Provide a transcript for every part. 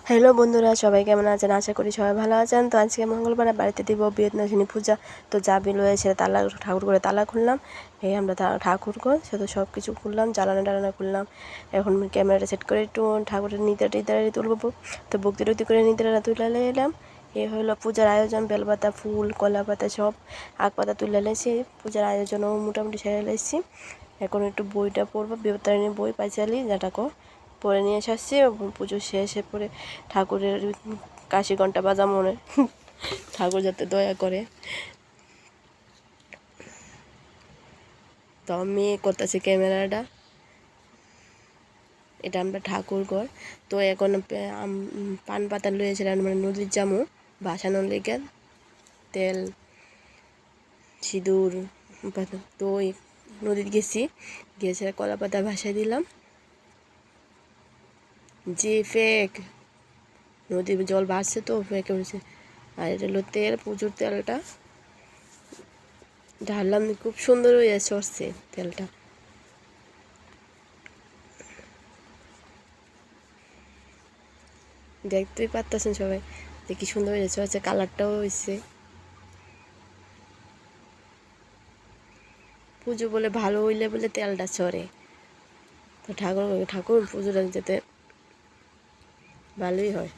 Hello বন্ধুরা, সবাই কেমন আছেন? আশা করি সবাই ভালো আছেন। তো আজকে মঙ্গলবার বাড়িতে দিব বৃহৎনাশিনী পূজা। তো যাবি লয়েছে তালা, ঠাকুর করে তালা খুললাম। এই আমরা ঠাকুর ঘর শুধু সব কিছু খুললাম, জ্বালানো টালানো খুললাম। এখন ক্যামেরাটা সেট করে একটু ঠাকুরের নিতারি তুলবো। তো ভক্তি টক্তি করে নিতারা তুলে এলাম। এ হলো পূজার আয়োজন, বেলপাতা, ফুল, কলা পাতা, সব আগ পাতা তুলে এলেছি। পূজার আয়োজনও মোটামুটি সেরে এলেছি। এখন একটু বইটা পড়বো, বিপত্তারিণী বই পাইচালি যেটাকে পরে নিয়ে এসে পুজো শেষে পরে ঠাকুরের কাশি ঘণ্টা বাজা মনে ঠাকুর যাতে দয়া করে। তো আমি করতেছি ক্যামেরাটা, এটা আমরা ঠাকুর ঘর। তো এখন পান পাতা লইয়েছিলাম, মানে নদীর জামু ভাসানোর লেগে তেল সিঁদুর তো নদীর গেছি, গিয়েছে কলা পাতা ভাসাই দিলাম। যে ফেক নদীর জল বাড়ছে তো ফেকে উঠেছে। আর এটা হলো তেল, পুজোর তেলটা ঢাললাম, খুব সুন্দর হয়ে সরছে তেলটা। দেখতেই পারতেছেন সবাই যে কি সুন্দর হয়েছে, হচ্ছে কালারটাও হয়েছে। পুজো বলে ভালো হইলে বলে তেলটা চড়ে। তো ঠাকুর পুজোটা যাতে ভালোই হয়,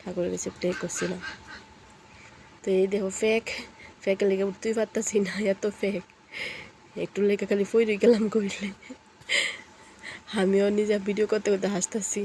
ঠাকুরের কাছে প্রে করছিলাম। তো এই দেখো ফেকের লেগে উঠতেই পারতাছি না, এত ফেক। একটু লেগে খালি ফইরে গেলাম কইলে। আমিও নিজে ভিডিও করতে করতে হাসতেছি।